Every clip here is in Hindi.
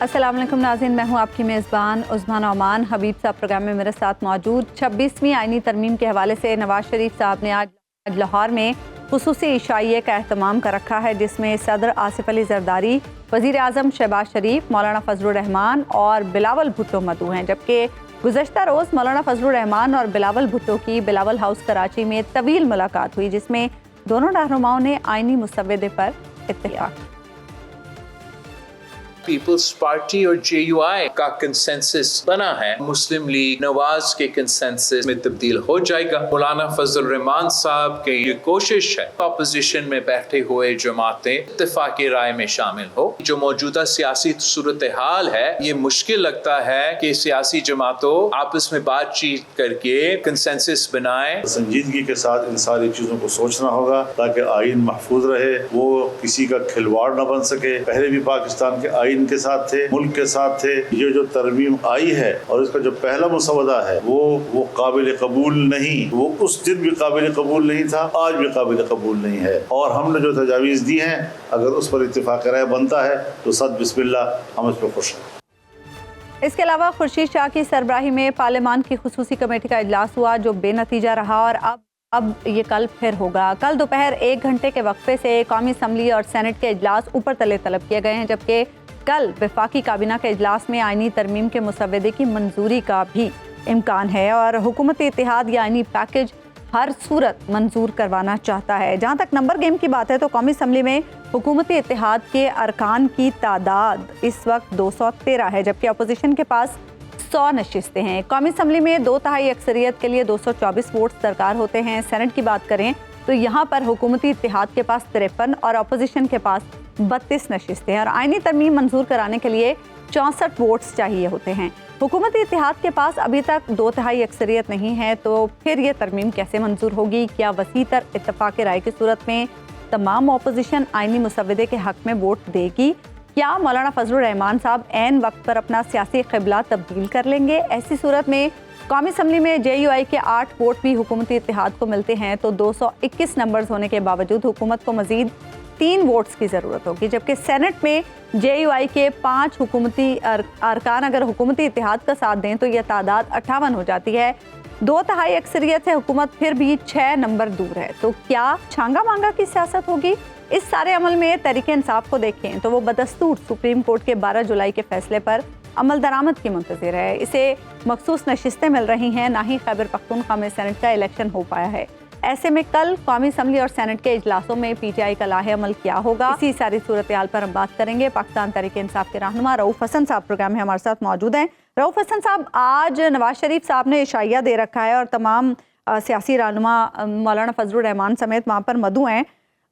अस्सलाम वालेकुम नाज़रीन, मैं हूं आपकी मेज़बान उस्मान ओमान। हबीब साहब प्रोग्राम में मेरे साथ मौजूद। 26वीं आईनी तरमीम के हवाले से नवाज शरीफ साहब ने आज लाहौर में खुसूसी इशाइये का एहतमाम कर रखा है, जिसमें सदर आसिफ अली जरदारी, वज़ीर आज़म शहबाज शरीफ, मौलाना फजलुर रहमान और बिलावल भुट्टो मदऊ हैं। जबकि गुज़श्ता रोज़ मौलाना फजलुर रहमान और बिलावल भुट्टो की बिलावल हाउस कराची में तवील मुलाकात हुई, जिसमें दोनों रहनुमाओं ने आईनी मुसव्वदे पर इत्तेफाक। पीपल्स पार्टी और JUI का कंसेंसस बना है, मुस्लिम लीग नवाज के कंसेंसस में तब्दील हो जाएगा। मौलाना फजल रहमान साहब की ये कोशिश है अपोजिशन में बैठे हुए जमातें इत्तेफाकी राय में शामिल हो। जो मौजूदा सियासी सूरत हाल है, ये मुश्किल लगता है कि सियासी जमातों आपस में बातचीत करके कंसेंसस बनाए। संजीदगी के साथ इन सारी चीजों को सोचना होगा ताकि आइन महफूज रहे, वो किसी का खिलवाड़ न बन सके। पहले भी पाकिस्तान के आइन के साथ थे, मुल्क के साथ थे। ये जो तरमीम आई है और इसका जो पहला मुसवदा है वो काबिल कबूल नहीं, वो उस दिन भी काबिल कबूल नहीं था, आज भी काबिल कबूल नहीं है। और हमने जो तजावीज़ दी हैं, अगर उस पर इत्तेफाक राय बनता है तो सद बिस्मिल्लाह, हम इस पर खुश हैं। इसके अलावा खुर्शीद शाह की सरबराही में पार्लियामान की खुसूसी कमेटी का इजलास हुआ, जो बेनतीजा रहा और अब ये कल फिर होगा। कल दोपहर 1 घंटे के वक्फे से कौमी असम्बली और सेनेट के इजलास ऊपर तले तलब किए गए हैं, जबकि कल वफाकी काबीना के इजलास में आईनी तरमीम के मुसव्वदे की मंजूरी का भी इम्कान है और हुकूमती इत्तेहाद या आईनी पैकेज हर सूरत मंजूर करवाना चाहता है। जहाँ तक नंबर गेम की बात है तो कौमी असम्बली में हुकूमती इत्तेहाद के अरकान की तादाद इस वक्त 213 है, जबकि अपोजिशन के पास 100 नशिस्तें हैं। कौमी असम्बली में 2/3 अक्सरियत के लिए 224 वोट दरकार होते हैं। सेनेट की बात करें तो यहाँ पर हुकूमती इत्तेहाद के पास 53 और अपोजिशन के पास 32 नशिस्तें हैं और आईनी तरमीम मंजूर कराने के लिए 64 वोट्स चाहिए होते हैं। हुकूमती इत्तेहाद के पास अभी तक 2/3 अक्सरियत नहीं है, तो फिर ये तरमीम कैसे मंजूर होगी? क्या वसीतर इत्तेफाक राय की सूरत में तमाम अपोजिशन आईनी मुसव्वदे के हक में वोट देगी? क्या मौलाना फजलुर रहमान साहब ऐन वक्त पर अपना सियासी क़िबला तब्दील कर लेंगे? ऐसी सूरत में कौमी असम्बली में JUI के 8 वोट भी हुकूमती इत्तेहाद को मिलते हैं, तो 221 नंबर्स होने के बावजूद हुकूमत को मजीद 3 वोट्स की ज़रूरत होगी। जबकि सेनेट में JUI के 5 हुकूमती अरकान अगर हुकूमती इत्तेहाद का साथ दें तो यह तादाद 58 हो जाती है। 2/3 अक्सरियत से हुकूमत फिर भी 6 नंबर दूर है। तो क्या छांगा मांगा की सियासत होगी? इस सारे अमल में तहरीक इंसाफ को देखें तो वो बदस्तूर सुप्रीम कोर्ट के 12 जुलाई के फैसले पर अमल दरामद की मुंतज़िर है। इसे मखसूस नशिस्तें मिल रही हैं, ना ही खैबर पख्तूनख्वा में सेनेट का इलेक्शन हो पाया है। ऐसे में कल कौमी असम्बली और सेनेट के इजलासों में PTI का लाहे अमल क्या होगा, इसी सारी सूरत हाल पर हम बात करेंगे। पाकिस्तान तहरीक इंसाफ के रहनुमा रऊफ हसन साहब प्रोग्राम में हमारे साथ मौजूद हैं। रऊफ हसन साहब, आज नवाज शरीफ साहब ने इशाइया दे रखा है और तमाम सियासी रहनुमा मौलाना फजलुर रहमान समेत वहाँ पर मदऊ हैं।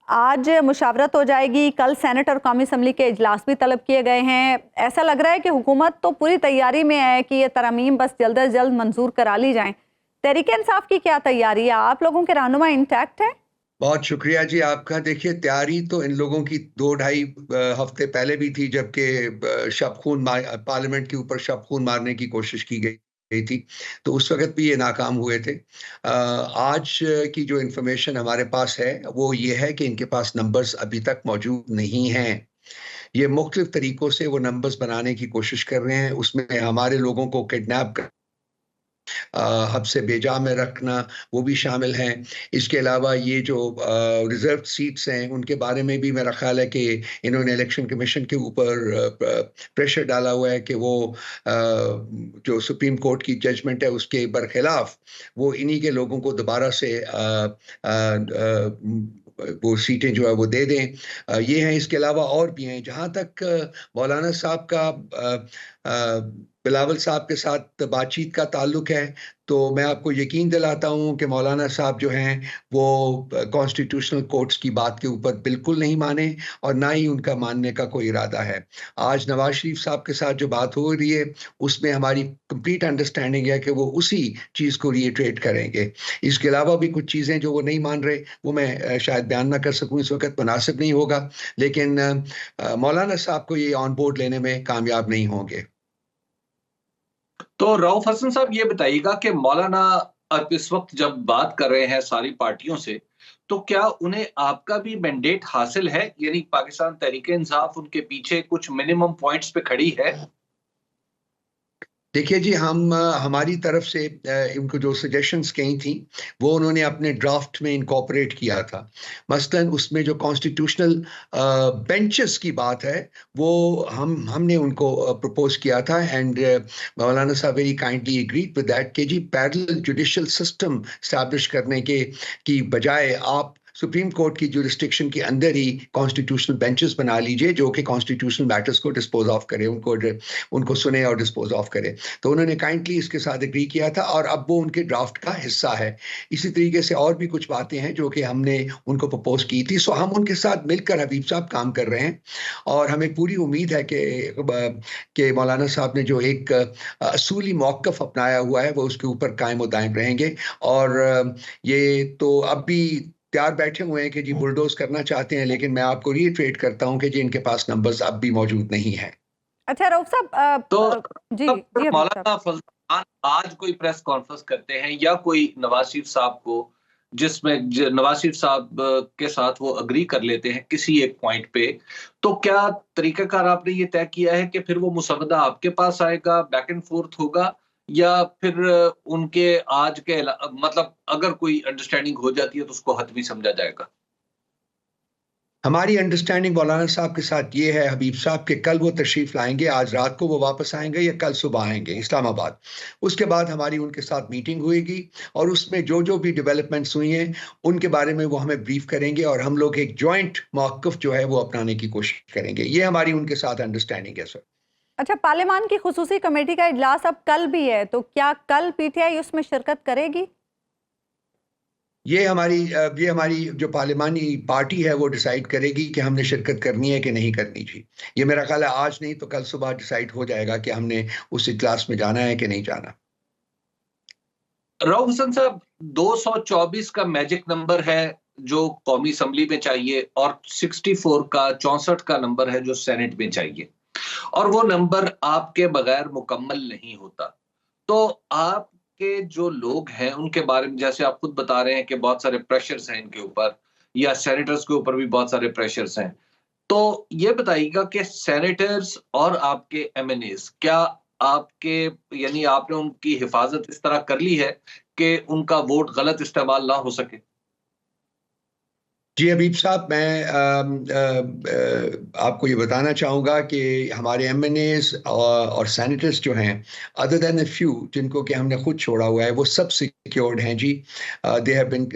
आज मुशावरत हो जाएगी, कल सेनेट और कौमी असम्बली के इजलास भी तलब किए गए हैं। ऐसा लग रहा है कि हुकूमत तो पूरी तैयारी में है कि ये तरमीम बस जल्द अज जल्द मंजूर करा ली जाएं। तहरीक इंसाफ की क्या तैयारी है? आप लोगों के रहनुमा इंटैक्ट है? बहुत शुक्रिया जी आपका। देखिए, तैयारी तो इन लोगों की 2-2.5 हफ्ते पहले भी थी, जबकि शबखून पार्लियामेंट के ऊपर शबखून मारने की कोशिश की गई थी, तो उस वक्त भी ये नाकाम हुए थे। आज की जो इन्फॉर्मेशन हमारे पास है वो ये है कि इनके पास नंबर्स अभी तक मौजूद नहीं हैं। ये मुख्तलिफ तरीक़ों से वो नंबर्स बनाने की कोशिश कर रहे हैं। उसमें हमारे लोगों को किडनैप कर हब से बेजा में रखना वो भी शामिल हैं। इसके अलावा ये जो रिजर्व सीट्स हैं उनके बारे में भी मेरा ख्याल है कि इन्होंने इलेक्शन कमीशन के ऊपर प्रेशर डाला हुआ है कि वो जो सुप्रीम कोर्ट की जजमेंट है उसके बरखिलाफ वो इन्हीं के लोगों को दोबारा से वो सीटें जो है वो दे दें। ये हैं। इसके अलावा और भी हैं। जहाँ तक मौलाना साहब का बिलावल साहब के साथ बातचीत का ताल्लुक है, तो मैं आपको यकीन दिलाता हूँ कि मौलाना साहब जो हैं वो कॉन्स्टिट्यूशनल कोर्ट्स की बात के ऊपर बिल्कुल नहीं माने और ना ही उनका मानने का कोई इरादा है। आज नवाज शरीफ साहब के साथ जो बात हो रही है उसमें हमारी कंप्लीट अंडरस्टैंडिंग है कि वो उसी चीज़ को रिएट्रेट करेंगे। इसके अलावा भी कुछ चीज़ें जो वो नहीं मान रहे वो मैं शायद बयान ना कर सकूँ, इस वक्त मुनासिब नहीं होगा, लेकिन मौलाना साहब को ये ऑन बोर्ड लेने में कामयाब नहीं होंगे। तो रऊफ हसन साहब, ये बताइएगा कि मौलाना अब इस वक्त जब बात कर रहे हैं सारी पार्टियों से, तो क्या उन्हें आपका भी मैंडेट हासिल है, यानी पाकिस्तान तहरीक-ए-इंसाफ उनके पीछे कुछ मिनिमम पॉइंट्स पे खड़ी है? देखिए जी, हम हमारी तरफ से इनको जो सजेशंस कही थी वो उन्होंने अपने ड्राफ्ट में इनकॉर्पोरेट किया था। मसलन उसमें जो कॉन्स्टिट्यूशनल बेंचेस की बात है वो हमने उनको प्रपोज किया था, एंड मौलाना साहब very kindly agreed with that कि जी पैरेलल जुडिशियल सिस्टम स्टैब्लिश करने के की बजाय आप सुप्रीम कोर्ट की जुरिस्डिक्शन के अंदर ही कॉन्स्टिट्यूशनल बेंचेस बना लीजिए जो कि कॉन्स्टिट्यूशनल मैटर्स को डिस्पोज ऑफ करे, उनको सुने और डिस्पोज ऑफ करे। तो उन्होंने काइंडली इसके साथ एग्री किया था और अब वो उनके ड्राफ्ट का हिस्सा है। इसी तरीके से और भी कुछ बातें हैं जो कि हमने उनको प्रपोज की थी। सो हम उनके साथ मिलकर हबीब साहब काम कर रहे हैं और हमें पूरी उम्मीद है कि मौलाना साहब ने जो एक असूली मौक़िफ़ अपनाया हुआ है वो उसके ऊपर कायम और दायम रहेंगे। और ये तो अब भी तैयार बैठे हुए हैं कि जी बुलडोज करना चाहते हैं, लेकिन मैं आपको रीट्रेट करता हूं कि जी इनके पास नंबर्स अब भी मौजूद नहीं है। अच्छा रऊफ साहब, तो जी जी हबीब मौलाना साहब। फजल रहमान आज कोई प्रेस कॉन्फ्रेंस करते हैं या कोई नवाज शरीफ साहब को, जिसमें नवाज शरीफ साहब के साथ वो अग्री कर लेते हैं किसी एक पॉइंट पे, तो क्या तरीकाकार आपने ये तय किया है कि फिर वो मुसवदा आपके पास आएगा, बैक एंड फोर्थ होगा, या फिर उनके आज के मतलब अगर कोई अंडरस्टैंडिंग हो जाती है तो उसको हतमी समझा जाएगा? हमारी अंडरस्टैंडिंग मौलाना साहब के साथ ये है हबीब साहब के कल वो तशरीफ लाएंगे, आज रात को वो वापस आएंगे या कल सुबह आएंगे इस्लामाबाद। उसके बाद हमारी उनके साथ मीटिंग हुएगी और उसमें जो जो भी डेवलपमेंट्स हुई हैं उनके बारे में वो हमें ब्रीफ करेंगे और हम लोग एक जॉइंट मौक़िफ़ जो है वो अपनाने की कोशिश करेंगे। ये हमारी उनके साथ अंडरस्टैंडिंग है सर। अच्छा, पार्लियामान की खुसूसी कमेटी का इजलास अब कल भी है, तो क्या कल पीटीआई उसमें शिरकत करेगी? ये हमारी जो पार्लिमानी पार्टी है वो डिसाइड करेगी कि हमने शिरकत करनी है कि नहीं करनी जी। ये मेरा ख्याल है आज नहीं तो कल सुबह डिसाइड हो जाएगा कि हमने उस इजलास में जाना है कि नहीं जाना। रऊफ हसन साहब, 224 का मैजिक नंबर है जो कौमी असम्बली में चाहिए और 64 का नंबर है जो सेनेट में चाहिए, और वो नंबर आपके बगैर मुकम्मल नहीं होता। तो आपके जो लोग हैं उनके बारे में, जैसे आप खुद बता रहे हैं कि बहुत सारे प्रेशर्स हैं इनके ऊपर, या सेनेटर्स के ऊपर भी बहुत सारे प्रेशर्स हैं, तो ये बताइएगा कि सेनेटर्स और आपके एमएनएस क्या आपके, यानी आपने उनकी हिफाजत इस तरह कर ली है कि उनका वोट गलत इस्तेमाल ना हो सके? जी हबीब साहब, मैं आपको ये बताना चाहूँगा कि हमारे एमएनएस और सेनेटर्स जो हैं, अदर देन अ फ्यू जिनको कि हमने खुद छोड़ा हुआ है, वो सब सिक्योर्ड हैं जी। They have been,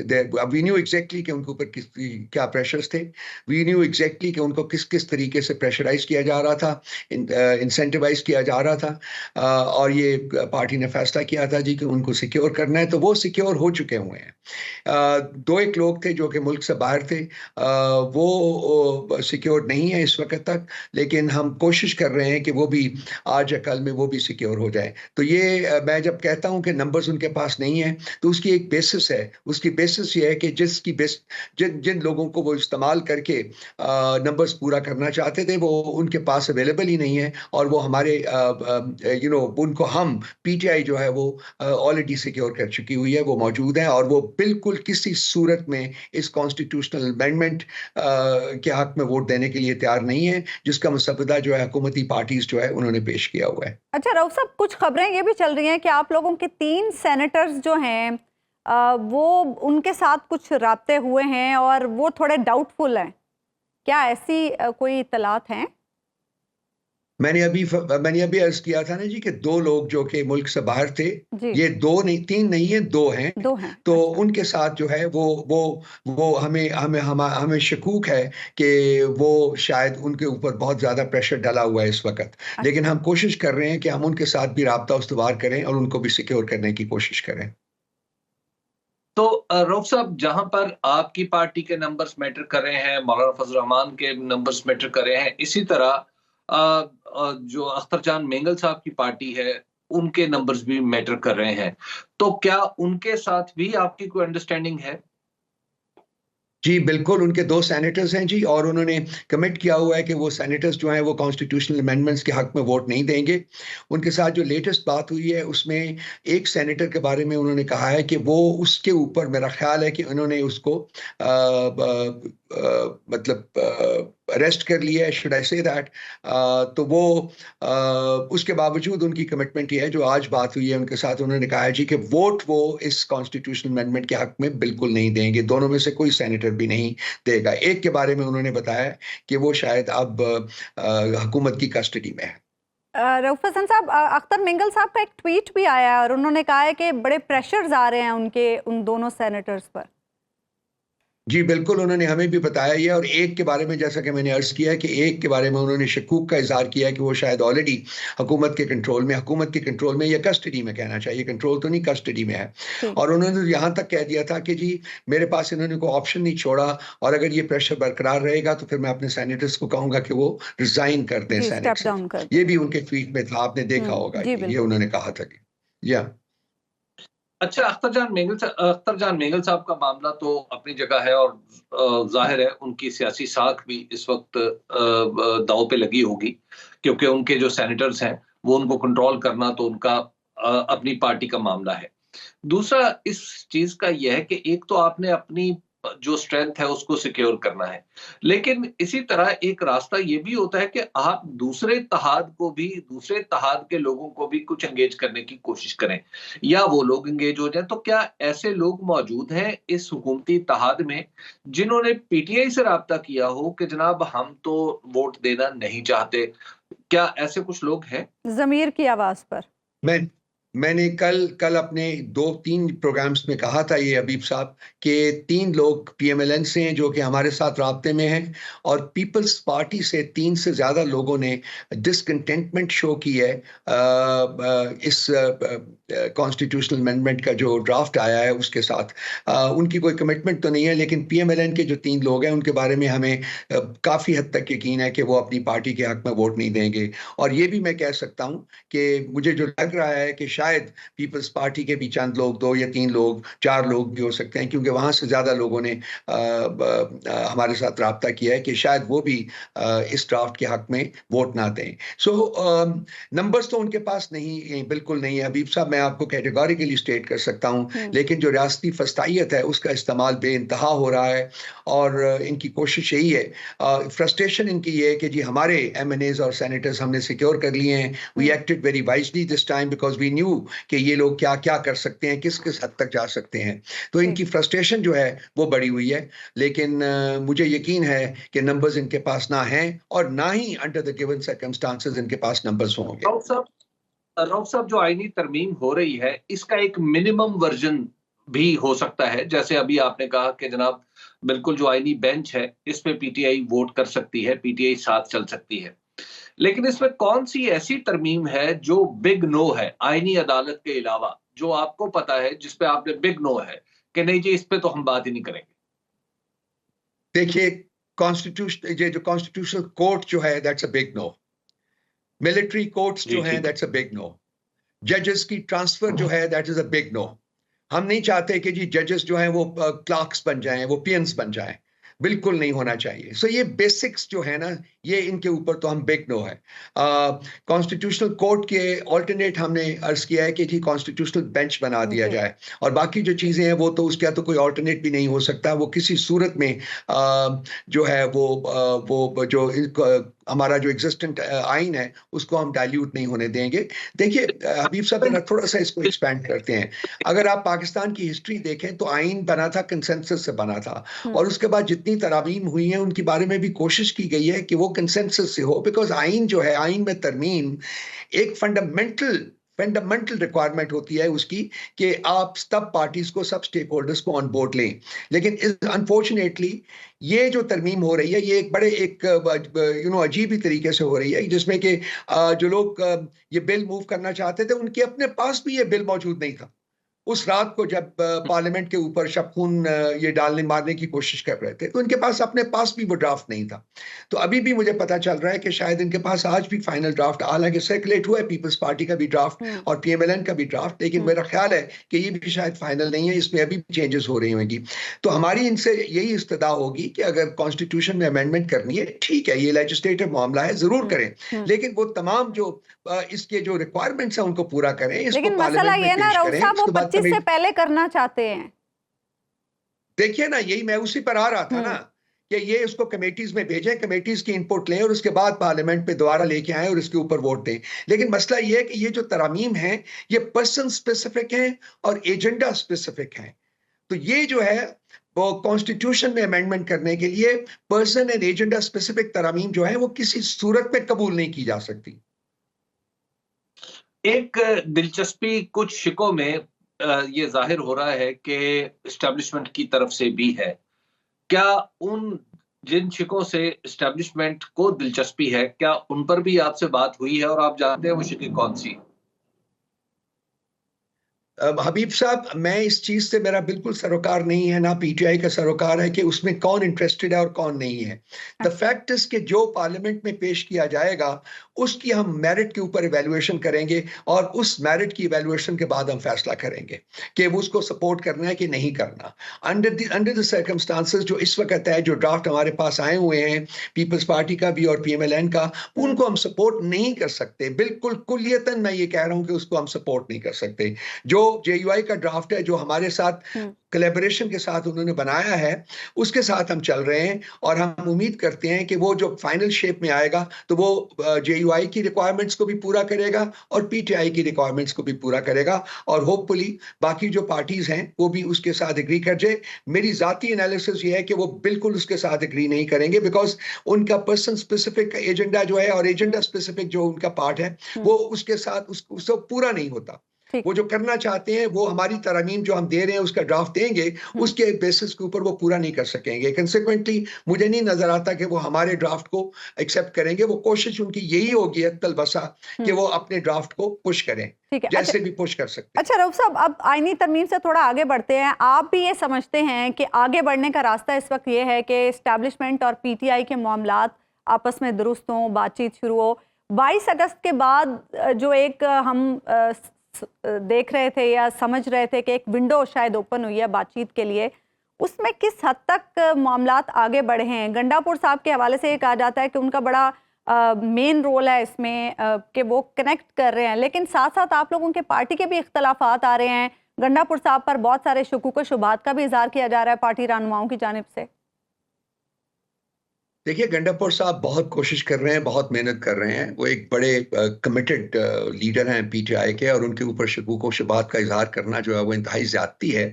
we knew exactly कि उनके ऊपर क्या प्रेशर्स थे, वी न्यू एग्जैक्टली कि उनको किस किस तरीके से प्रेशराइज किया जा रहा था, इंसेंटिवाइज किया जा रहा था, और ये पार्टी ने फैसला किया था जी कि उनको सिक्योर करना है, तो वो सिक्योर हो चुके हुए हैं। दो एक लोग थे जो कि मुल्क से बाहर थे, वो सिक्योर नहीं है इस वक्त तक, लेकिन हम कोशिश कर रहे हैं कि वो भी आज या कल में वो भी सिक्योर हो जाए। तो ये मैं जब कहता हूं कि नंबर्स उनके पास नहीं है तो उसकी एक बेसिस है। उसकी बेसिस ये है कि जिन लोगों को वो इस्तेमाल करके नंबर्स पूरा करना चाहते थे वो उनके पास अवेलेबल ही नहीं है, और वो हमारे उनको हम पीटीआई जो है वो ऑलरेडी सिक्योर कर चुकी हुई है, वो मौजूद है, और वो बिल्कुल किसी सूरत में इस कॉन्स्टिट्यूशनल अमेंडमेंट के हक में वोट देने के लिए तैयार नहीं है, जिसका मुसवदा जो है हुकूमती पार्टीज जो है उन्होंने पेश किया हुआ है। अच्छा रऊफ साहब, कुछ खबरें ये भी चल रही हैं कि आप लोगों के 3 सेनेटर्स जो हैं वो उनके साथ कुछ राब्ते हुए हैं और वो थोड़े डाउटफुल हैं। क्या ऐसी कोई इत्तलात हैं? मैंने अभी अर्ज किया था ना जी कि 2 लोग जो कि मुल्क से बाहर थे, ये 2 नहीं 3 नहीं है, 2 हैं। 2 हैं। तो अच्छा। उनके साथ जो है वो हमें शकूक है कि वो शायद उनके ऊपर बहुत ज्यादा प्रेशर डाला हुआ है इस वक्त, लेकिन हम कोशिश कर रहे हैं कि हम उनके साथ भी राब्ता उस्तवार करें और उनको भी सिक्योर करने की कोशिश करें। तो रऊफ साहब, जहां पर आपकी पार्टी के नंबर्स मैटर कर रहे हैं, मौलाना फजल रहमान के नंबर्स मैटर कर रहे हैं, इसी तरह जो अख्तर जान मेंगल साहब की पार्टी है उनके नंबर्स भी मैटर कर रहे हैं, तो क्या उनके साथ भी आपकी कोई अंडरस्टैंडिंग है? जी बिल्कुल, उनके 2 सेनेटर्स हैं जी, और उन्होंने कमिट किया हुआ है कि वो सेनेटर्स जो हैं वो कॉन्स्टिट्यूशनल अमेंडमेंट्स के हक में वोट नहीं देंगे। उनके साथ जो लेटेस्ट बात हुई है उसमें एक सेनेटर के बारे में उन्होंने कहा है कि वो उसके ऊपर, मेरा ख्याल है कि उन्होंने उसको मतलब अरेस्ट कर लिया है, शुड आई से दैट। तो वो उसके बावजूद उनकी कमिटमेंट ये है, जो आज बात हुई है उनके साथ, उन्होंने कहा है जी कि वोट वो इस कॉन्स्टिट्यूशनल अमेंडमेंट के हक में बिल्कुल नहीं देंगे, दोनों में से कोई सेनेटर भी नहीं देगा। एक के बारे में उन्होंने बताया कि वो शायद अब हुकूमत की कस्टडी में है। रऊफ हसन साहब, अख्तर मिंगल साहब का एक ट्वीट भी आया है और उन्होंने कहा है कि बड़े प्रेशर्स आ रहे हैं उनके उन दोनों सेनेटर्स पर। जी बिल्कुल, उन्होंने हमें भी बताया ये, और एक के बारे में जैसा कि मैंने अर्ज किया है कि एक के बारे में उन्होंने शकूक का इजहार किया है कि वो शायद ऑलरेडी हुकूमत के कंट्रोल में या कस्टडी में, कहना चाहिए, कंट्रोल तो नहीं, कस्टडी में है। और उन्होंने तो यहाँ तक कह दिया था कि जी मेरे पास इन्होंने कोई ऑप्शन नहीं छोड़ा, और अगर ये प्रेशर बरकरार रहेगा तो फिर मैं अपने सेनेटर्स को कहूंगा कि वो रिजाइन कर दें सेनेट से। ये भी उनके ट्वीट में था, आपने देखा होगा, ये उन्होंने कहा था कि या अच्छा, अख्तर जान मेंगल साहब का मामला तो अपनी जगह है, और जाहिर है उनकी सियासी साख भी इस वक्त दांव पे लगी होगी, क्योंकि उनके जो सेनेटर्स हैं वो उनको कंट्रोल करना तो उनका अपनी पार्टी का मामला है। दूसरा इस चीज का यह है कि एक तो आपने अपनी जो स्ट्रेंथ है उसको सिक्योर करना है, लेकिन इसी तरह एक रास्ता ये भी होता है कि आप दूसरे इत्तेहाद के लोगों को भी कुछ एंगेज करने की कोशिश करें, या वो लोग एंगेज हो जाएं। तो क्या ऐसे लोग मौजूद हैं इस हुकूमती इत्तेहाद में जिन्होंने पीटीआई से राब्ता किया हो कि जनाब हम तो वोट देना नहीं चाहते? क्या ऐसे कुछ लोग हैं? ज़मीर की आवाज पर मैंने कल अपने 2-3 प्रोग्राम्स में कहा था ये हबीब साहब कि 3 लोग पीएमएलएन से हैं जो कि हमारे साथ राब्ते में हैं, और पीपल्स पार्टी से 3 से ज़्यादा लोगों ने डिसकंटेंटमेंट शो की है इस कॉन्स्टिट्यूशनल अमेंडमेंट का जो ड्राफ्ट आया है उसके साथ। उनकी कोई कमिटमेंट तो नहीं है, लेकिन पीएमएलएन के जो 3 लोग हैं उनके बारे में हमें काफ़ी हद तक यकीन है कि वो अपनी पार्टी के हक में वोट नहीं देंगे। और ये भी मैं कह सकता हूँ कि मुझे जो लग रहा है कि शायद पीपल्स पार्टी के भी चंद लोग, 2 या 3 लोग, 4 लोग भी हो सकते हैं, क्योंकि वहां से ज्यादा लोगों ने हमारे साथ राब्ता किया है कि शायद वो भी इस ड्राफ्ट के हक में वोट ना दें। सो नंबर्स तो उनके पास नहीं, बिल्कुल नहीं है हबीब साहब, मैं आपको कैटेगोरिकली स्टेट कर सकता हूं, लेकिन जो रियासती फस्तायत है उसका इस्तेमाल बेइंतहा हो रहा है, और इनकी कोशिश यही है, फ्रस्ट्रेशन इनकी ये है कि जी हमारे एमएनएज और सेनेटर्स हमने सिक्योर कर लिए हैं, we acted very wisely this time because we knew कि ये लोग क्या क्या कर सकते हैं, किस किस हद तक जा सकते हैं। तो इनकी फ्रस्ट्रेशन जो है वो बढ़ी हुई है, लेकिन मुझे यकीन है कि नंबर्स इनके पास ना हैं, और ना ही अंडर द गिवन सर्कमस्टांसेस इनके पास नंबर्स होंगे। रऊफ साहब, जो आईनी तरमीम हो रही है इसका एक मिनिमम वर्जन भी हो सकता है, जैसे अभी आपने कहा कि जनाब बिल्कुल जो आईनी बेंच है इस पे पीटीआई वोट कर सकती है, पीटीआई साथ चल सकती है, लेकिन इसमें कौन सी ऐसी तरमीम है जो बिग नो है आईनी अदालत के अलावा, जो आपको पता है जिसपे आपने बिग नो है कि नहीं जी इस पे तो हम बात ही नहीं करेंगे? देखिए, कॉन्स्टिट्यूशनल कोर्ट जो है that's a big no, military courts जो हैं दैट्स अ बिग नो, जजेस की ट्रांसफर जो है that is a big no. हम नहीं चाहते कि जी जजेस जो हैं वो क्लर्क्स बन जाएं, वो पीएन्स बन जाएं, बिल्कुल नहीं होना चाहिए। सो ये बेसिक्स जो है ना, ये इनके ऊपर तो हम बिग नो है। कॉन्स्टिट्यूशनल कोर्ट के ऑल्टरनेट हमने अर्ज किया है कि जी कॉन्स्टिट्यूशनल बेंच बना दिया जाए, और बाकी जो चीजें हैं वो तो उसका तो कोई ऑल्टरनेट भी नहीं हो सकता, वो किसी सूरत में जो है वो जो हमारा जो एग्जिस्टेंट आइन है उसको हम डाइल्यूट नहीं होने देंगे। देखिए हबीब साहब, थोड़ा सा इसको एक्सपैंड करते हैं। अगर आप पाकिस्तान की हिस्ट्री देखें तो आइन बना था कंसेंसस से बना था, और उसके बाद जितनी तरामीम हुई हैं उनके बारे में भी कोशिश की गई है कि वो कंसेंसस से हो, बिकॉज आइन जो है, आइन में तरमीम एक फंडामेंटल रिक्वायरमेंट होती है उसकी कि आप सब पार्टीज को, सब स्टेक होल्डर्स को ऑन बोर्ड लें। लेकिन अनफॉर्चुनेटली ये जो तरमीम हो रही है ये एक बड़े अजीब ही तरीके से हो रही है, जिसमें कि जो लोग ये बिल मूव करना चाहते थे उनके अपने पास भी ये बिल मौजूद नहीं था। उस रात को जब पार्लियामेंट के ऊपर शबखून ये डालने मारने की कोशिश कर रहे थे, तो इनके पास अपने पास भी वो ड्राफ्ट नहीं था। तो अभी भी मुझे पता चल रहा है कि शायद इनके पास आज भी फाइनल ड्राफ्ट, हालांकि सर्कुलेट हुआ है पीपल्स पार्टी का भी ड्राफ्ट और पीएमएलएन का भी ड्राफ्ट, लेकिन मेरा ख्याल है कि ये भी शायद फाइनल नहीं है, इसमें अभी भी चेंजेस हो रही होंगी। तो हमारी इनसे यही इस्तदा होगी कि अगर कॉन्स्टिट्यूशन में अमेंडमेंट करनी है, ठीक है, ये लेजिस्लेटिव मामला है, जरूर करें, लेकिन वो तमाम जो इसके जो रिक्वायरमेंट्स हैं उनको पूरा करें, इसको लेकिन मसला ये ना रऊफ साहब, वो 25 से पहले करना चाहते हैं। देखिए ना, यही मैं उसी पर आ रहा था ना कि ये इसको कमेटीज में भेजें, कमेटीज की इनपुट लें और उसके बाद पार्लियामेंट पे दोबारा लेके आए और इसके ऊपर वोट दें। लेकिन मसला ये है कि ये जो तरामीम हैं ये पर्सन स्पेसिफिक हैं और एजेंडा स्पेसिफिक हैं। तो ये जो है वो कॉन्स्टिट्यूशन में अमेंडमेंट करने के लिए पर्सन एंड एजेंडा स्पेसिफिक तरामीम जो है वो किसी सूरत में कबूल नहीं की जा सकती। एक दिलचस्पी कुछ शिकों में ये जाहिर हो रहा है कि एस्टेब्लिशमेंट की तरफ से भी है। क्या उन जिन शिकों से एस्टेब्लिशमेंट को दिलचस्पी है, क्या उन पर भी आपसे बात हुई है और आप जानते हैं वो शिकें कौन सी? हबीब साहब, मैं इस चीज से, मेरा बिल्कुल सरोकार नहीं है, ना पीटीआई का सरोकार है कि उसमें कौन इंटरेस्टेड है और कौन नहीं है। द फैक्ट इज कि जो पार्लियामेंट में पेश किया जाएगा उसकी हम मेरिट के ऊपर इवैल्यूएशन करेंगे और उस मेरिट की इवैल्यूएशन के बाद हम फैसला करेंगे कि वो उसको सपोर्ट करना है कि नहीं करना। अंडर द सर्कमस्टांसेस जो इस वक्त है, जो ड्राफ्ट हमारे पास आए हुए हैं पीपल्स पार्टी का भी और पीएमएलएन का, उनको हम सपोर्ट नहीं कर सकते। बिल्कुल कुल्लियतन मैं ये कह रहा हूं कि उसको हम सपोर्ट नहीं कर सकते। जो जेयूआई का ड्राफ्ट है, जो हमारे साथ कोलैबोरेशन के साथ उन्होंने बनाया है, उसके साथ हम चल रहे हैं और हम उम्मीद करते हैं कि वो जो फाइनल शेप में आएगा तो वो जेयूआई की रिक्वायरमेंट्स को भी पूरा करेगा और पीटीआई की रिक्वायरमेंट्स को भी पूरा करेगा और होपफुली बाकी जो पार्टीज हैं वो भी उसके साथ एग्री कर जाए। मेरी जाती एनालिसिस ये है कि वो बिल्कुल उसके साथ एग्री नहीं करेंगे, बिकॉज उनका पर्सन स्पेसिफिक एजेंडा जो है और एजेंडा स्पेसिफिक जो उनका पार्ट है वो उसके साथ उसको पूरा नहीं होता। वो जो करना चाहते हैं वो हमारी तरमीम जो हम दे रहे हैं उसका ड्राफ्ट देंगे, उसके बेसिस के ऊपर वो पूरा नहीं कर सकेंगे। कंसिक्वेंटली मुझे नहीं नजर आता कि वो हमारे ड्राफ्ट को एक्सेप्ट करेंगे। वो कोशिश उनकी यही होगी अक्तल बसा कि वो अपने ड्राफ्ट को पुश करें, जैसे भी पुश कर सकते हैं। अच्छा रऊफ साहब, अब आईनी तरमीम से थोड़ा आगे बढ़ते हैं। आप भी ये समझते हैं कि आगे बढ़ने का रास्ता इस वक्त ये है कि एस्टैब्लिशमेंट और पीटीआई के मामलात आपस में दुरुस्त हों, बातचीत शुरू हो? 22 अगस्त के बाद जो एक हम देख रहे थे या समझ रहे थे कि एक विंडो शायद ओपन हुई है बातचीत के लिए, उसमें किस हद तक मामलात आगे बढ़े हैं? गंडापुर साहब के हवाले से ये कहा जाता है कि उनका बड़ा मेन रोल है इसमें, कि वो कनेक्ट कर रहे हैं, लेकिन साथ साथ आप लोगों के पार्टी के भी इख्तलाफात आ रहे हैं। गंडापुर साहब पर बहुत सारे शुकूक व शुबात का भी इजहार किया जा रहा है पार्टी रहनुमाओं की जानिब से। देखिए, गंडापुर साहब बहुत कोशिश कर रहे हैं, बहुत मेहनत कर रहे हैं। वो एक बड़े कमिटेड लीडर हैं पीटीआई के और उनके ऊपर शकूक व शुबात का इजहार करना जो है वो इंतहाई ज़्यादती है।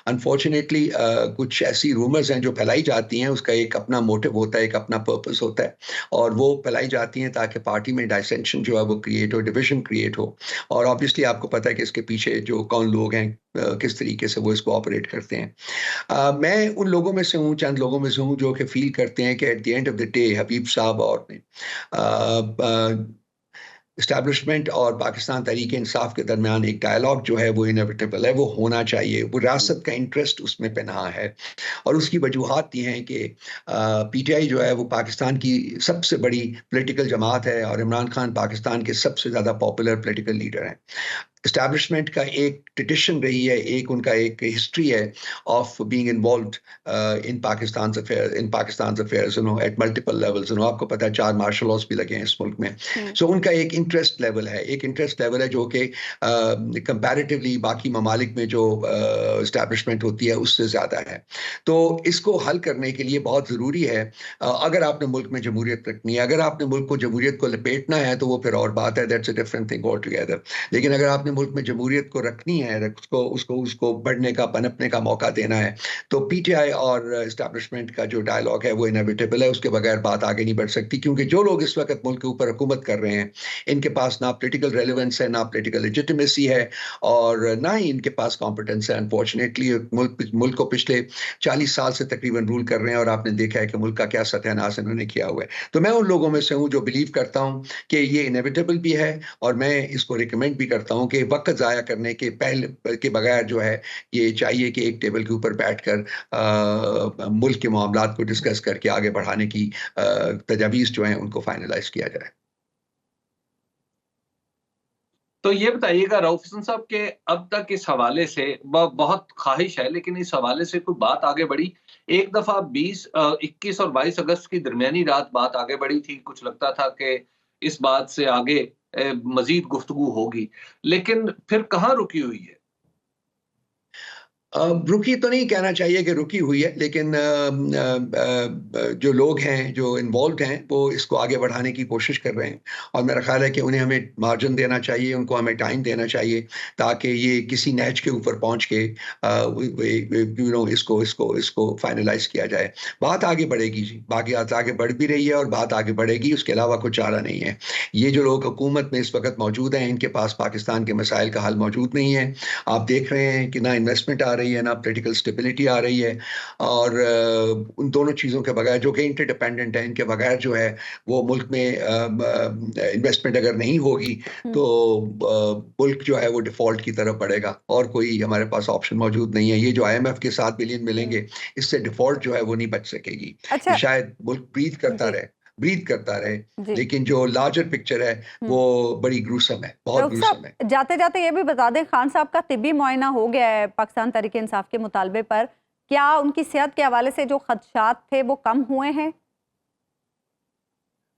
अनफॉर्चुनेटली कुछ ऐसी रूमर्स हैं जो फैलाई जाती हैं, उसका एक अपना मोटिव होता है, एक अपना पर्पस होता है और वो फैलाई जाती हैं ताकि पार्टी में डाइसेंशन जो है वो क्रिएट हो, डिविजन क्रिएट हो। और ऑब्वियसली आपको पता है कि इसके पीछे जो कौन लोग हैं, किस तरीके से वो इसको ऑपरेट करते हैं। मैं उन लोगों में से हूँ, चंद लोगों में से हूँ जो कि फील करते हैं कि at the end of the day Habib Sahab और इस्टेब्लिशमेंट और पाकिस्तान तहरीक इंसाफ के दरमियान एक डायलॉग जो है वो इनएविटेबल है, वो होना चाहिए। वो रियासत का इंटरेस्ट उसमें पनाह है और उसकी वजूहात ये हैं कि पीटीआई जो है वो पाकिस्तान की सबसे बड़ी पॉलिटिकल जमात है और इमरान खान पाकिस्तान के सबसे ज़्यादा पॉपुलर पॉलिटिकल लीडर हैं। एस्टैब्लिशमेंट का एक ट्रेडिशन रही है, एक उनका एक हिस्ट्री है of being involved in Pakistan affairs, you know, at multiple levels. You know, आपको पता है 4 मार्शल लॉस भी लगे हैं इस मुल्क में। सो उनका एक इंटरेस्ट लेवल है, जो कि कंपैरेटिवली बाकी ममालिक में जो एस्टैब्लिशमेंट होती है उससे ज़्यादा है। तो इसको हल करने के लिए बहुत ज़रूरी है, अगर आपने मुल्क में जमहूरियत रखनी है, अगर आपने मुल्क को जमहूरियत को लपेटना है तो वो फिर और बात है, that's a different thing all together. लेकिन अगर आपने मुल्क में जमहूरियत को रखनी है, उसको बढ़ने का, पनपने का मौका देना है, तो पीटीआई और एस्टैब्लिशमेंट का जो डायलॉग है वो इनएविटेबल है। उसके बगैर बात आगे नहीं बढ़ सकती, क्योंकि जो लोग इस वक्त मुल्क के ऊपर हुकूमत कर रहे हैं इनके पास ना पॉलिटिकल रेलेवेंस है, ना पॉलिटिकल लेजिटिमेसी है और ना ही इनके पास कॉम्पिटेंस है। अनफॉर्चुनेटली मुल्क को पिछले 40 साल से तकरीबन रूल कर रहे हैं और आपने देखा है कि मुल्क का क्या सत्यानाश इन्होंने किया हुआ है। तो मैं उन लोगों में से हूँ जो बिलीव करता हूँ कि ये इनएविटेबल भी है और मैं इसको रिकमेंड भी करता हूँ कि वक्त ज़ाया करने के पहले के बगैर जो है ये चाहिए कि एक टेबल के ऊपर बैठकर मुल्क के मामलात को डिस्कस करके आगे बढ़ाने की तजावीज़ जो हैं उनको फाइनलाइज किया जाए। तो ये बताइएगा रऊफ हसन साहब के अब तक इस हवाले से बहुत ख्वाहिश है, लेकिन इस हवाले से कोई बात आगे बढ़ी? एक दफा 21 और 22 अगस्त की दरमियानी रात बात आगे बढ़ी थी, कुछ लगता था कि इस बात से आगे मजीद गुफ्तगू होगी, लेकिन फिर कहाँ रुकी हुई है? रुकी तो नहीं कहना चाहिए कि रुकी हुई है, लेकिन जो लोग हैं जो इन्वॉल्व हैं वो इसको आगे बढ़ाने की कोशिश कर रहे हैं और मेरा ख्याल है कि उन्हें हमें मार्जिन देना चाहिए, उनको हमें टाइम देना चाहिए ताकि ये किसी नैच के ऊपर पहुंच के इसको फाइनलाइज किया जाए। बात आगे बढ़ेगी जी, बाकी आगे बढ़ भी रही है और बात आगे बढ़ेगी, उसके अलावा कुछ चारा नहीं है। ये जो लोग हुकूमत में इस वक्त मौजूद हैं इनके पास पाकिस्तान के मसाइल का हल मौजूद नहीं है। आप देख रहे हैं कि ना इन्वेस्टमेंट आ रही है ना पॉलिटिकल स्टेबिलिटी आ रही है और उन दोनों चीज़ों के बगैर जो कि इंटरडिपेंडेंट है, इनके बगैर जो है वो मुल्क में इन्वेस्टमेंट अगर नहीं होगी तो मुल्क जो है वो डिफॉल्ट की तरफ बढ़ेगा और कोई हमारे पास ऑप्शन मौजूद नहीं है। ये जो IMF के 7 बिलियन मिलेंगे इससे डिफॉल्ट जो है वो नहीं बच सकेगी। अच्छा। शायद मुल्क ब्रीथ करता रहे लेकिन जो लार्जर पिक्चर है वो बड़ी ग्रूसम है, बहुत ग्रूसम है। जाते जाते ये भी बता दें, खान साहब का तिब्बी मुआयना हो गया है पाकिस्तान तहरीक इंसाफ के मुतालबे पर, क्या उनकी सेहत के हवाले से जो खदशात थे वो कम हुए हैं?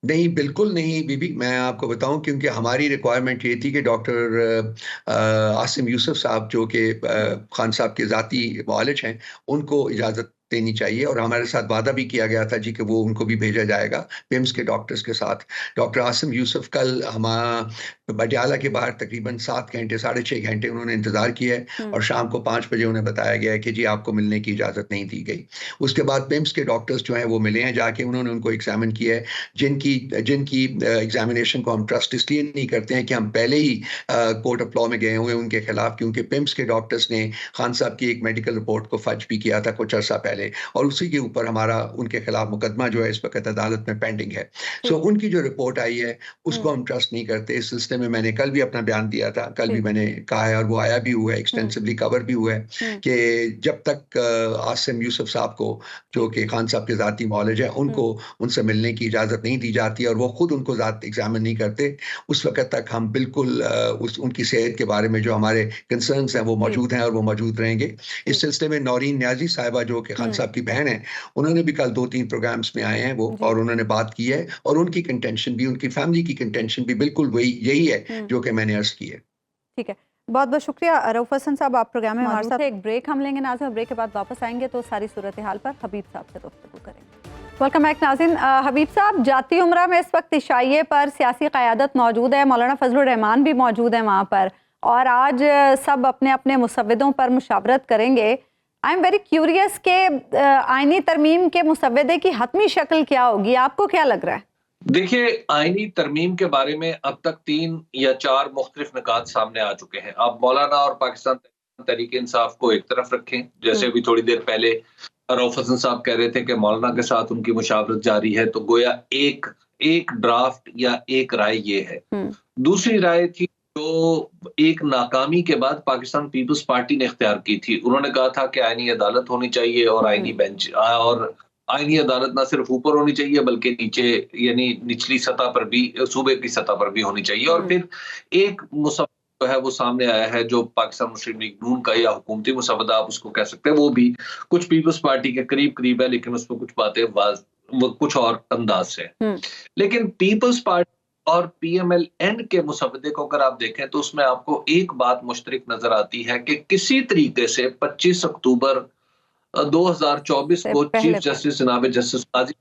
नहीं, बिल्कुल नहीं बीबी, मैं आपको बताऊं, क्योंकि हमारी रिक्वायरमेंट ये थी कि डॉक्टर आसिम यूसुफ साहब जो कि खान साहब के ज़ाती मुआलिज हैं उनको इजाज़त देनी चाहिए और हमारे साथ वादा भी किया गया था जी कि वो उनको भी भेजा जाएगा पिम्स के डॉक्टर्स के साथ। डॉक्टर आसिम यूसुफ कल हमारा बडियाला के बाहर तकरीबन 7 घंटे 6.5 घंटे उन्होंने इंतज़ार किया है और शाम को 5 बजे उन्हें बताया गया है कि जी आपको मिलने की इजाज़त नहीं दी गई। उसके बाद पिम्स के डॉक्टर्स जो हैं वो मिले हैं जाके, उन्होंने उनको एग्जामिन किया है, जिनकी एग्जामिनेशन को हम ट्रस्ट इसलिए नहीं करते हैं कि हम पहले ही कोर्ट ऑफ लॉ में गए हुए उनके खिलाफ, क्योंकि पिम्स के डॉक्टर्स ने खान साहब की एक मेडिकल रिपोर्ट को फर्ज भी किया था कुछ अर्सा पहले और उसी के ऊपर हमारा उनके खिलाफ मुकदमा जो है इस वक्त अदालत में पेंडिंग है। सो उनकी जो रिपोर्ट आई है उसको हम ट्रस्ट नहीं करते। इस सिलसिले में मैंने कल भी अपना बयान दिया था, कल भी मैंने कहा है और वो आया भी हुआ है, एक्सटेंसिवली कवर भी हुआ है कि जब तक आसिम यूसुफ साहब को जो कि खान साहब के ज़ाती मौलिज है उनको उनसे मिलने की इजाज़त नहीं दी जाती और वो खुद उनको ज़ात एग्जामिन नहीं करते, उस वक्त तक हम बिल्कुल उनकी सेहत के बारे में जो हमारे कंसर्न्स हैं वो मौजूद हैं और वो मौजूद रहेंगे। इस सिलसिले में नौरीन न्याजी साहिबा जो कि खान साहब की बहन है, उन्होंने भी कल 2-3 प्रोग्राम्स में आए हैं वो और उन्होंने बात की है और उनकी कंटेंशन भी, उनकी फैमिली की कंटेंशन भी बिल्कुल यही है जो कि मैंने अर्ज की है। ठीक है, बहुत बहुत शुक्रिया रऊफ हसन साहब, आप प्रोग्राम में हमारे साथ। एक ब्रेक हम लेंगे नाज़िन, ब्रेक के बाद वापस आएंगे तो सारी सूरत हाल पर हबीब साहब से गुफ्तगू करेंगे। Welcome back नाज़िन। हबीब साहब, जाती उम्रा में इस वक्त इशाइये पर सियासी क़यादत मौजूद है, मौलाना फजलुर रहमान भी मौजूद है वहाँ पर और आज सब अपने अपने मुसव्विदों पर मुशावरत करेंगे। आई एम वेरी क्यूरियस के आईनी तरमीम के मुसव्वदे की हतमी शक्ल क्या होगी, आपको क्या लग रहा है? देखिए, आईनी तरमीम के बारे में अब तक 3 या 4 मुख्तलिफ निकात सामने आ चुके हैं। आप मौलाना और पाकिस्तान तहरीक इंसाफ को एक तरफ रखें, जैसे अभी थोड़ी देर पहले रऊफ हसन साहब कह रहे थे कि मौलाना के साथ उनकी मुशावरत जारी है, तो गोया एक ड्राफ्ट या एक राय ये है। दूसरी राय थी जो एक नाकामी के बाद पाकिस्तान पीपल्स पार्टी ने इख्तियार की थी। उन्होंने कहा था कि आईनी अदालत होनी चाहिए और आईनी बेंच, और आईनी अदालत ना सिर्फ ऊपर होनी चाहिए बल्कि नीचे यानी निचली सतह पर भी, सूबे की सतह पर भी होनी चाहिए। और फिर एक मुसव्वदा जो है वो सामने आया है जो पाकिस्तान मुस्लिम लीग नून का या हुकूमती मुसव्वदा आप उसको कह सकते हैं, वो भी कुछ पीपल्स पार्टी के करीब है, लेकिन उस पर कुछ बातें कुछ और अंदाज से। लेकिन पीपल्स पार्टी और PMLN के मुसव्वदे को अगर आप देखें तो उसमें आपको एक बात मुश्तरक नजर आती है कि किसी तरीके से 25 अक्टूबर 2024 को चीफ जस्टिस जनाब जस्टिस काजी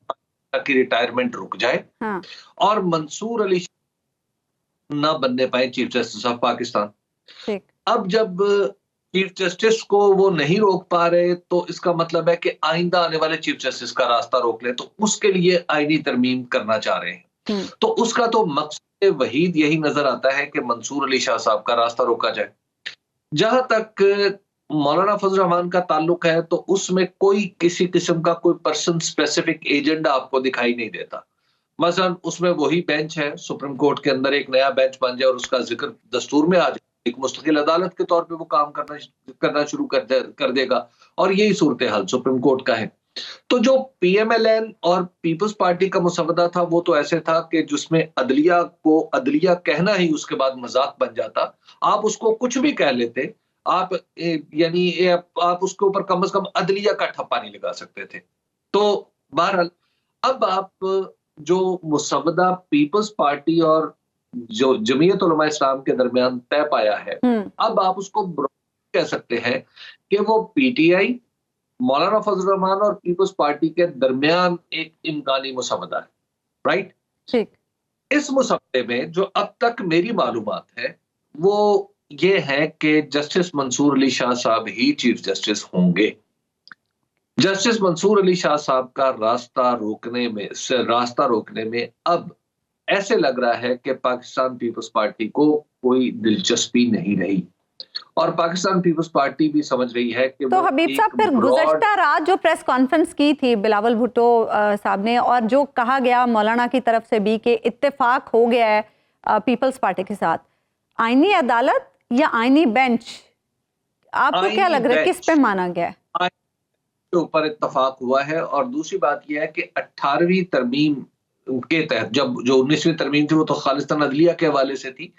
की रिटायरमेंट रुक जाए और मंसूर अली ना बनने पाए चीफ जस्टिस ऑफ पाकिस्तान। अब जब चीफ जस्टिस को वो नहीं रोक पा रहे तो इसका मतलब है कि आइंदा आने वाले चीफ जस्टिस का रास्ता रोक ले, तो उसके लिए आईनी तरमीम करना चाह रहे हैं। तो उसका तो मकसद वहीद यही नजर आता है कि मंसूर अली शाह साहब का रास्ता रोका जाए। जहां तक मौलाना फजल रहमान का ताल्लुक है तो उसमें कोई किसी किस्म का कोई पर्सन स्पेसिफिक एजेंडा आपको दिखाई नहीं देता। मसलन उसमें वही बेंच है, सुप्रीम कोर्ट के अंदर एक नया बेंच बन जाए और उसका जिक्र दस्तूर में आ जाए, एक मुस्तकिल अदालत के तौर पे वो काम करना शुरू कर देगा, और यही सूरत हाल सुप्रीम कोर्ट का है। तो जो पीएमएलएन और पीपल्स पार्टी का मुसवदा था वो तो ऐसे था कि जिसमें अदलिया को अदलिया कहना ही उसके बाद मजाक बन जाता। आप उसको कुछ भी कह लेते, आप यानी आप उसके ऊपर कम से कम अदलिया का ठप्पा नहीं लगा सकते थे। तो बहरहाल अब आप जो मुसवदा पीपल्स पार्टी और जो जमीयत उलमा इस्लाम के दरमियान तय पाया है, अब आप उसको कह सकते हैं कि वो पीटीआई, मौलाना फजल रहमान और पीपल्स पार्टी के दरमियान एक इम्कानी मुसवदा है, राइट? ठीक। इस मुसवदे में जो अब तक मेरी मालूमात है वो ये है कि जस्टिस मंसूर अली शाह साहब ही चीफ जस्टिस होंगे। जस्टिस मंसूर अली शाह साहब का रास्ता रोकने में अब ऐसे लग रहा है कि पाकिस्तान पीपल्स पार्टी को कोई दिलचस्पी नहीं रही, और पाकिस्तान पीपल्स पार्टी भी समझ रही है कि तो हबीब साहब फिर गुज़श्ता रात जो प्रेस कॉन्फ्रेंस की थी बिलावल भुट्टो साहब ने, और जो कहा गया मौलाना की तरफ से भी कि इत्तेफाक हो गया है पीपल्स पार्टी के साथ, आईनी अदालत या आईनी बेंच, आपको क्या लग रहा है किस पे माना गया है? के ऊपर इत्तेफाक हुआ है। और दूसरी बात यह है कि 18वीं तरमीम के तहत, जब जो 19वीं तरमीम थी वो तो खालिस्तान अदलिया के हवाले से थी,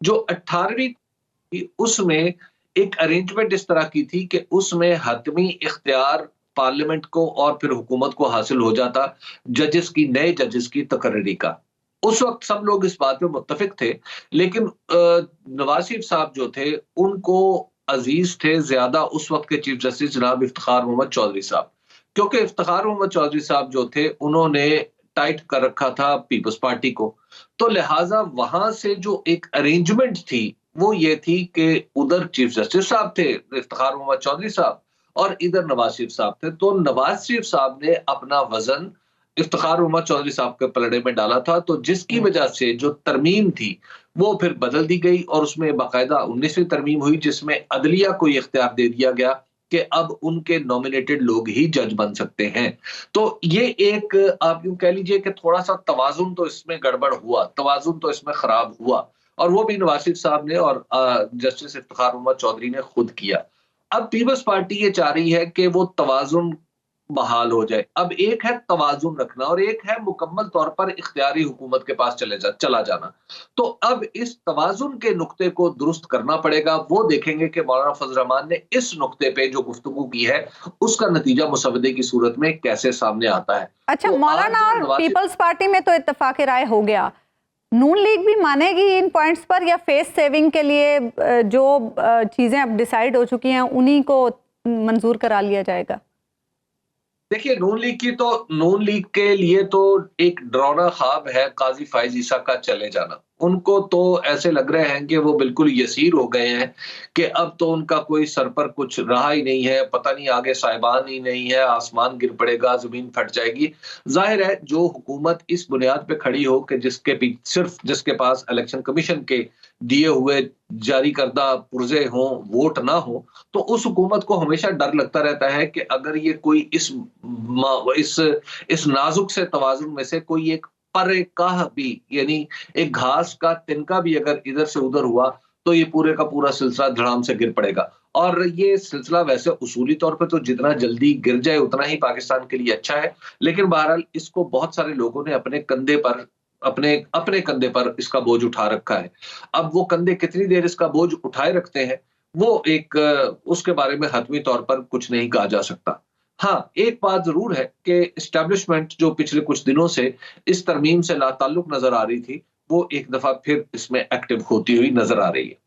जो 18वीं उसमें एक अरेंजमेंट इस तरह की थी कि उसमें हतमी इख्तियार पार्लियामेंट को और फिर हुकूमत को हासिल हो जाता नए जजेस की तकर्री का। उस वक्त सब लोग इस बात पे मुत्तफिक थे, लेकिन नवाज शरीफ साहब जो थे उनको अजीज थे ज्यादा उस वक्त के चीफ जस्टिस जनाब इफ्तिखार मोहम्मद चौधरी साहब, क्योंकि इफ्तिखार मोहम्मद चौधरी साहब जो थे उन्होंने टाइट कर रखा था पीपल्स पार्टी को, तो लिहाजा वहां से जो एक अरेंजमेंट थी वो ये थी कि उधर चीफ जस्टिस साहब थे इफ्तिखार मोहम्मद चौधरी साहब और इधर नवाज शरीफ साहब थे। तो नवाज शरीफ साहब ने अपना वजन इफ्तिखार मोहम्मद चौधरी साहब के पलड़े में डाला था, तो जिसकी वजह से जो तरमीम थी वो फिर बदल दी गई और उसमें बाकायदा 19वीं तरमीम हुई जिसमें अदलिया को इख्तियार दे दिया गया कि अब उनके नॉमिनेटेड लोग ही जज बन सकते हैं। तो ये एक आप यूं कह लीजिए कि थोड़ा सा तवाजुन तो इसमें गड़बड़ हुआ, तवाजुन तो इसमें खराब हुआ, और वो भी नवाज शरीफ साहब ने और जस्टिस इफ्तिखार मोहम्मद चौधरी ने खुद किया। अब पीपल्स पार्टी ये चाह रही है कि वो तवाजुन बहाल हो जाए। अब एक है तवाजुन रखना और एक है मुकम्मल तौर पर इख्तियारी हुकूमत के पास चला जाना। तो अब इस तवाजुन के नुक्ते को दुरुस्त करना पड़ेगा। वो देखेंगे कि मौलाना फजल रहमान ने इस नुक्ते पे जो गुफ्तगू की है उसका नतीजा मुसवदे की सूरत में कैसे सामने आता है। अच्छा, तो मौलाना और पीपल्स पार्टी में तो इत्तेफाक राय हो गया, नून लीग भी मानेगी इन पॉइंट्स पर, या फेस सेविंग के लिए जो चीजें अब डिसाइड हो चुकी हैं उन्हीं को मंजूर करा लिया जाएगा? देखिए, नून लीग के लिए तो एक डरावना ख्वाब है काजी फाइज ईसा का चले जाना। उनको तो ऐसे लग रहे हैं कि वो बिल्कुल यसीर हो गए हैं कि अब तो उनका कोई सर पर कुछ रहा ही नहीं है, पता नहीं आगे साहिबान ही नहीं है, आसमान गिर पड़ेगा, जमीन फट जाएगी। जाहिर है जो हुकूमत इस बुनियाद पे खड़ी हो कि जिसके पास इलेक्शन कमीशन के दिए हुए जारी करदा पुर्जे हों, वोट ना हो, तो उस हुकूमत को हमेशा डर लगता रहता है कि अगर ये कोई इस नाजुक से तवाजुन में से कोई एक पर भी, यानी एक घास का तिनका भी अगर इधर से उधर हुआ तो ये पूरे का पूरा सिलसिला धड़ाम से गिर पड़ेगा। और ये सिलसिला वैसे उसूली तौर पे तो जितना जल्दी गिर जाए उतना ही पाकिस्तान के लिए अच्छा है, लेकिन बहरहाल इसको बहुत सारे लोगों ने अपने कंधे पर इसका बोझ उठा रखा है। अब वो कंधे कितनी देर इसका बोझ उठाए रखते हैं वो एक उसके बारे में हतमी तौर पर कुछ नहीं कहा जा सकता। हाँ, एक बात जरूर है कि एस्टैब्लिशमेंट जो पिछले कुछ दिनों से इस तरमीम से लाताल्लुक नजर आ रही थी वो एक दफा फिर इसमें एक्टिव होती हुई नजर आ रही है।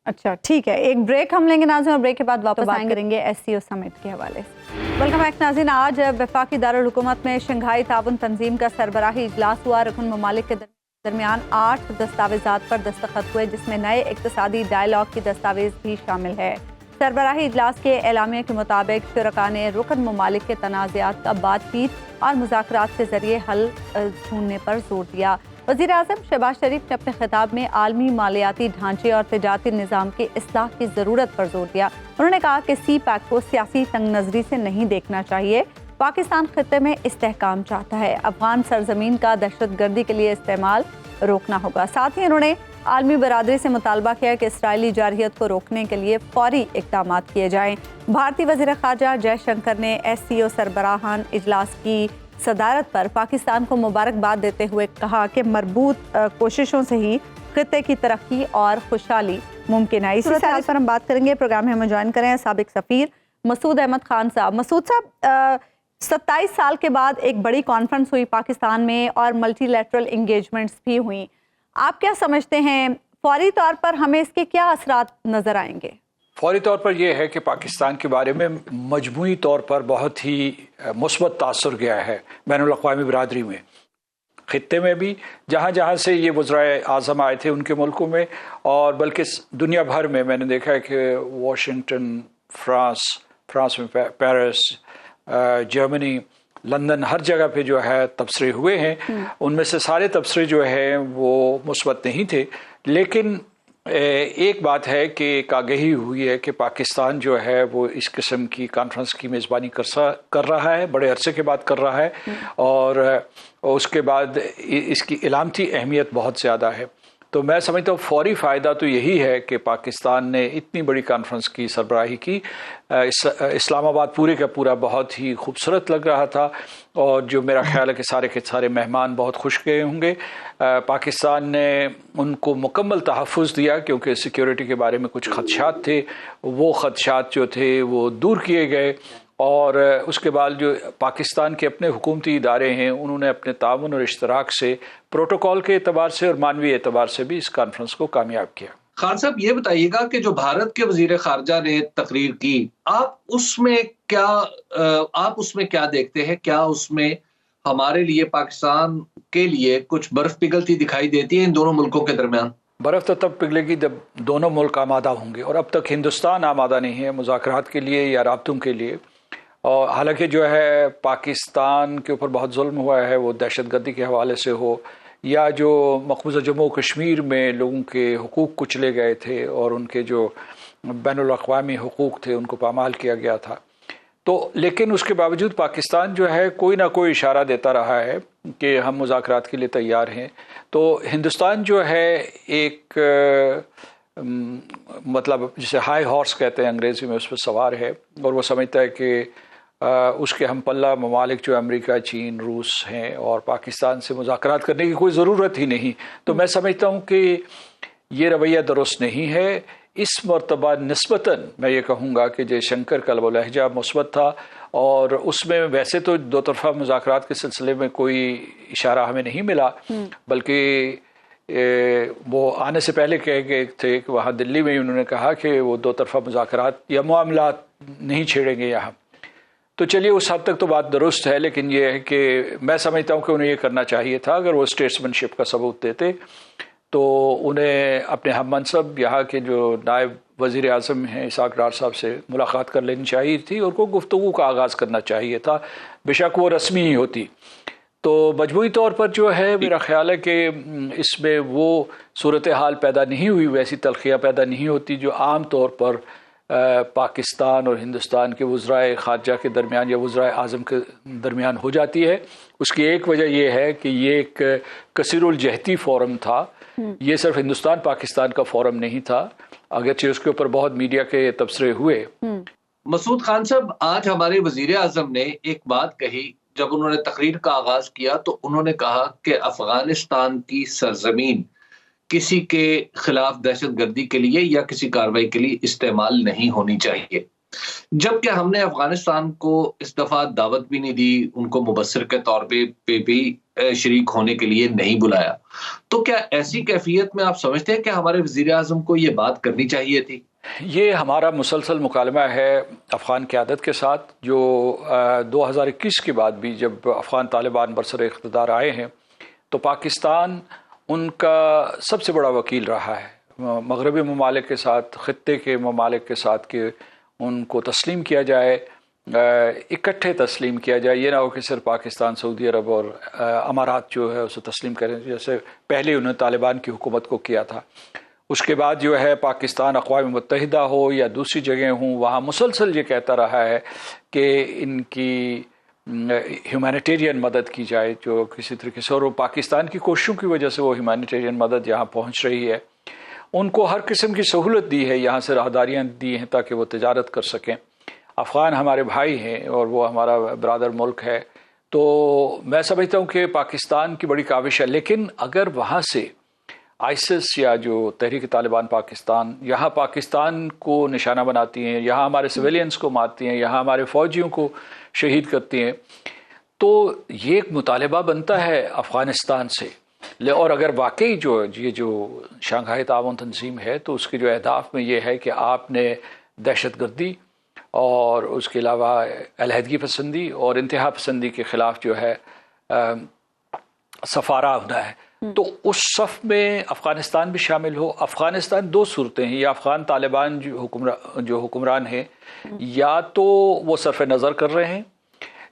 अच्छा, ठीक है, एक ब्रेक हम लेंगे नाज़रीन, और ब्रेक के बाद वापस बात करेंगे एससीओ समिट के हवाले से। वेलकम बैक नाज़रीन। आज वफाकी दारुल हुकूमत में शंघाई ताउन तंजीम का सरबराही इजलास हुआ। रुकन ममालिक के दरमियान 8 दस्तावेजात पर दस्तखत हुए, जिसमें नए इक्तिसादी डायलॉग की दस्तावेज भी शामिल है। सरबराही इजलास के एलामिया के मुताबिक शुरका ने रुकन ममालिक के तनाज़ात का बातचीत और मुज़ाकरात के जरिए हल ढूंढने पर जोर दिया। वज़ीर आज़म शहबाज शरीफ ने अपने खिताब में आलमी मालियाती ढांचे और तिजारती निज़ाम की इस्लाह की ज़रूरत पर जोर दिया। उन्होंने कहा कि सी पैक को सियासी तंग नज़री से नहीं देखना चाहिए। पाकिस्तान खित्ते में इस्तेहकाम चाहता है, अफगान सरजमीन का दहशत गर्दी के लिए इस्तेमाल रोकना होगा। साथ ही उन्होंने आलमी बरादरी से मुतालबा किया कि इसराइली जारहियत को रोकने के लिए फौरी इक़दाम किए जाएं। भारतीय वज़ीर ख़ारजा जयशंकर ने SCO सरबराहान इजलास की सदारत पर पाकिस्तान को मुबारकबाद देते हुए कहा कि मरबूत कोशिशों से ही खित्ते की तरक्की और खुशहाली मुमकिन है। इसी सूरत पर हम बात करेंगे। प्रोग्राम में हमें ज्वाइन करें साबिक सफ़ीर मसूद अहमद खान साहब। मसूद साहब, 27 साल के बाद एक बड़ी कॉन्फ्रेंस हुई पाकिस्तान में और मल्टीलैटरल इंगेजमेंट्स भी हुई। आप क्या समझते हैं, फौरी तौर पर हमें इसके क्या असरात नज़र आएंगे? फौरी तौर पर यह है कि पाकिस्तान के बारे में मजमूई तौर पर बहुत ही मुस्बत तासुर गया है बैनुल अक़वामी बिरादरी में, ख़ित्ते में भी, जहाँ जहाँ से ये वज़राए आज़म आए थे उनके मुल्कों में, और बल्कि दुनिया भर में मैंने देखा है कि वाशिंगटन, फ्रांस में पेरिस, जर्मनी, लंदन, हर जगह पे जो है तबसरे हुए हैं। उनमें से सारे तबसरे जो है वो मुस्बत नहीं थे, लेकिन एक बात है कि एक आगही हुई है कि पाकिस्तान जो है वो इस किस्म की कॉन्फ्रेंस की मेज़बानी कर रहा है, बड़े अरसे के बाद कर रहा है, और उसके बाद इसकी इलामती अहमियत बहुत ज़्यादा है। तो मैं समझता हूँ फौरी फ़ायदा तो यही है कि पाकिस्तान ने इतनी बड़ी कॉन्फ्रेंस की सरबराही की। इस्लामाबाद पूरे का पूरा बहुत ही खूबसूरत लग रहा था, और जो मेरा ख्याल है कि सारे के सारे मेहमान बहुत खुश गए होंगे। पाकिस्तान ने उनको मुकम्मल तहफ़्फ़ुज़ दिया, क्योंकि सिक्योरिटी के बारे में कुछ ख़दशात थे, वो ख़दशात जो थे वो दूर किए गए। और उसके बाद जो पाकिस्तान के अपने हुकूमती इदारे हैं उन्होंने अपने ताउन और इश्तराक से, प्रोटोकॉल के एतबार से और मानवी एतबार से भी इस कॉन्फ्रेंस को कामयाब किया। खान साहब, ये बताइएगा कि जो भारत के वजीर खारजा ने तकरीर की, आप उसमें क्या देखते हैं? क्या उसमें हमारे लिए, पाकिस्तान के लिए कुछ बर्फ पिघलती दिखाई देती है इन दोनों मुल्कों के दरमियान? बर्फ़ तो तब पिघलेगी जब दोनों मुल्क आमादा होंगे, और अब तक हिंदुस्तान आमादा नहीं है मुज़ाकरात के लिए या राब्तों के लिए। और हालांकि जो है पाकिस्तान के ऊपर बहुत जुल्म हुआ है, वो दहशतगर्दी के हवाले से हो या जो मक़बूज़ा जम्मू कश्मीर में लोगों के हुकूक कुचले गए थे और उनके जो बैनुल अक़वामी हुकूक थे उनको पामाल किया गया था। तो लेकिन उसके बावजूद पाकिस्तान जो है कोई ना कोई इशारा देता रहा है कि हम मुज़ाकरात के लिए तैयार हैं। तो हिंदुस्तान जो है एक मतलब जिसे हाई हॉर्स कहते हैं अंग्रेज़ी में, उस पर सवार है, और वो समझता है कि उसके हम पल्ला ममालिक जो अमेरिका, चीन, रूस हैं, और पाकिस्तान से मुज़ाकरात करने की कोई ज़रूरत ही नहीं। तो मैं समझता हूँ कि ये रवैया दुरुस्त नहीं है। इस मरतबा निस्बतन मैं ये कहूँगा कि जयशंकर का लहजा मुस्बत था, और उसमें वैसे तो दो तरफ़ा मुज़ाकरात के सिलसिले में कोई इशारा हमें नहीं मिला, बल्कि वो आने से पहले कह गए थे कि वहाँ दिल्ली में ही उन्होंने कहा कि वो दो तरफ़ा मुज़ाकरात या मामलात नहीं छेड़ेंगे यहाँ। तो चलिए उस हद तक तो बात दुरुस्त है, लेकिन ये है कि मैं समझता हूँ कि उन्हें ये करना चाहिए था। अगर वो स्टेट्समैनशिप का सबूत देते तो उन्हें अपने हम मनसब यहाँ के जो नायब वज़ीर आज़म हैं इसाक डार साहब से मुलाकात कर लेनी चाहिए थी, और को गुफ्तगू का आगाज़ करना चाहिए था, बेशक वो रस्मी ही होती। तो मजमूई तौर पर जो है मेरा ख्याल है कि इसमें वो सूरत हाल पैदा नहीं हुई, वैसी तलखियाँ पैदा नहीं होती जो आम तौर पर पाकिस्तान और हिंदुस्तान के वज़राए ख़ारजा के दरमियान या वज़राए आज़म के दरमियान हो जाती है। उसकी एक वजह यह है कि ये एक कसीरुल जहती फ़ोरम था, ये सिर्फ हिंदुस्तान पाकिस्तान का फ़ोरम नहीं था, अगरचे उसके ऊपर बहुत मीडिया के तबसरे हुए। मसूद खान साहब, आज हमारे वज़ीर आज़म ने एक बात कही जब उन्होंने तकरीर का आगाज किया, तो उन्होंने कहा कि अफगानिस्तान की सरजमीन किसी के खिलाफ दहशतगर्दी के लिए या किसी कार्रवाई के लिए इस्तेमाल नहीं होनी चाहिए, जबकि हमने अफगानिस्तान को इस दफा दावत भी नहीं दी, उनको मुबस्सिर के तौर पे भी शरीक होने के लिए नहीं बुलाया। तो क्या ऐसी कैफियत में आप समझते हैं कि हमारे वज़ीर आज़म को ये बात करनी चाहिए थी? ये हमारा मुसलसल मुकालमा है अफ़गान क़यादत के साथ, जो 2021 के बाद भी जब अफ़गान तालिबान बरसर इक़्तिदार आए हैं तो पाकिस्तान उनका सबसे बड़ा वकील रहा है। मगरबी ममालिक के साथ, ख़ित्ते के ममालिक के साथ कि उनको तस्लीम किया जाए, इकट्ठे तस्लीम किया जाए, ये ना हो कि सिर्फ पाकिस्तान, सऊदी अरब और अमारात जो है उसे तस्लीम करें, जैसे पहले उन्होंने तालिबान की हुकूमत को किया था। उसके बाद जो है पाकिस्तान अक़वाम मुत्तहिदा हो या दूसरी जगह हों, वहाँ मुसलसल ये कहता रहा है कि इनकी ह्यूमैनिटेरियन मदद की जाए जो किसी तरीके से, और पाकिस्तान की कोशिशों की वजह से वो ह्यूमैनिटेरियन मदद यहाँ पहुँच रही है। उनको हर किस्म की सहूलत दी है, यहाँ से राहदारियाँ दी हैं ताकि वो तिजारत कर सकें। अफ़गान हमारे भाई हैं और वो हमारा ब्रादर मुल्क है। तो मैं समझता हूँ कि पाकिस्तान की बड़ी काविश है, लेकिन अगर वहाँ से आईसिस या जो तहरीक तालिबान पाकिस्तान यहाँ पाकिस्तान को निशाना बनाती हैं, यहाँ हमारे सिविलियंस को मारती हैं, यहाँ हमारे फ़ौजियों को शहीद करती हैं, तो ये एक मुतालबा बनता है अफ़गानिस्तान से। और अगर वाकई ये जो शंघाई ताउन तंजीम है तो उसके जो अहदाफ में ये है कि आपने दहशतगर्दी और उसके अलावा अलहदगी पसंदी और इंतहा पसंदी के ख़िलाफ़ जो है सफ़ारा होना है, तो उस सफ़ में अफ़गानिस्तान भी शामिल हो। अफ़गानिस्तान दो सूरतें हैं, या अफ़गान तालिबान जो हुक्मरान हैं या तो वो सरफ़ नज़र कर रहे हैं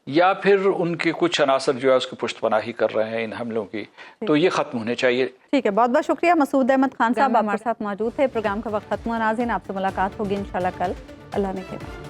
या फिर उनके कुछ अनासर जो है उसकी पुष्टपनाही कर रहे हैं इन हमलों की, तो ये ख़त्म होने चाहिए। ठीक है, बहुत बहुत शुक्रिया मसूद अहमद खान साहब हमारे साथ मौजूद थे। प्रोग्राम का वक्त खत्म हुआ। नाज़रीन, आपसे मुलाकात होगी इंशाल्लाह कल। अल्लाह ने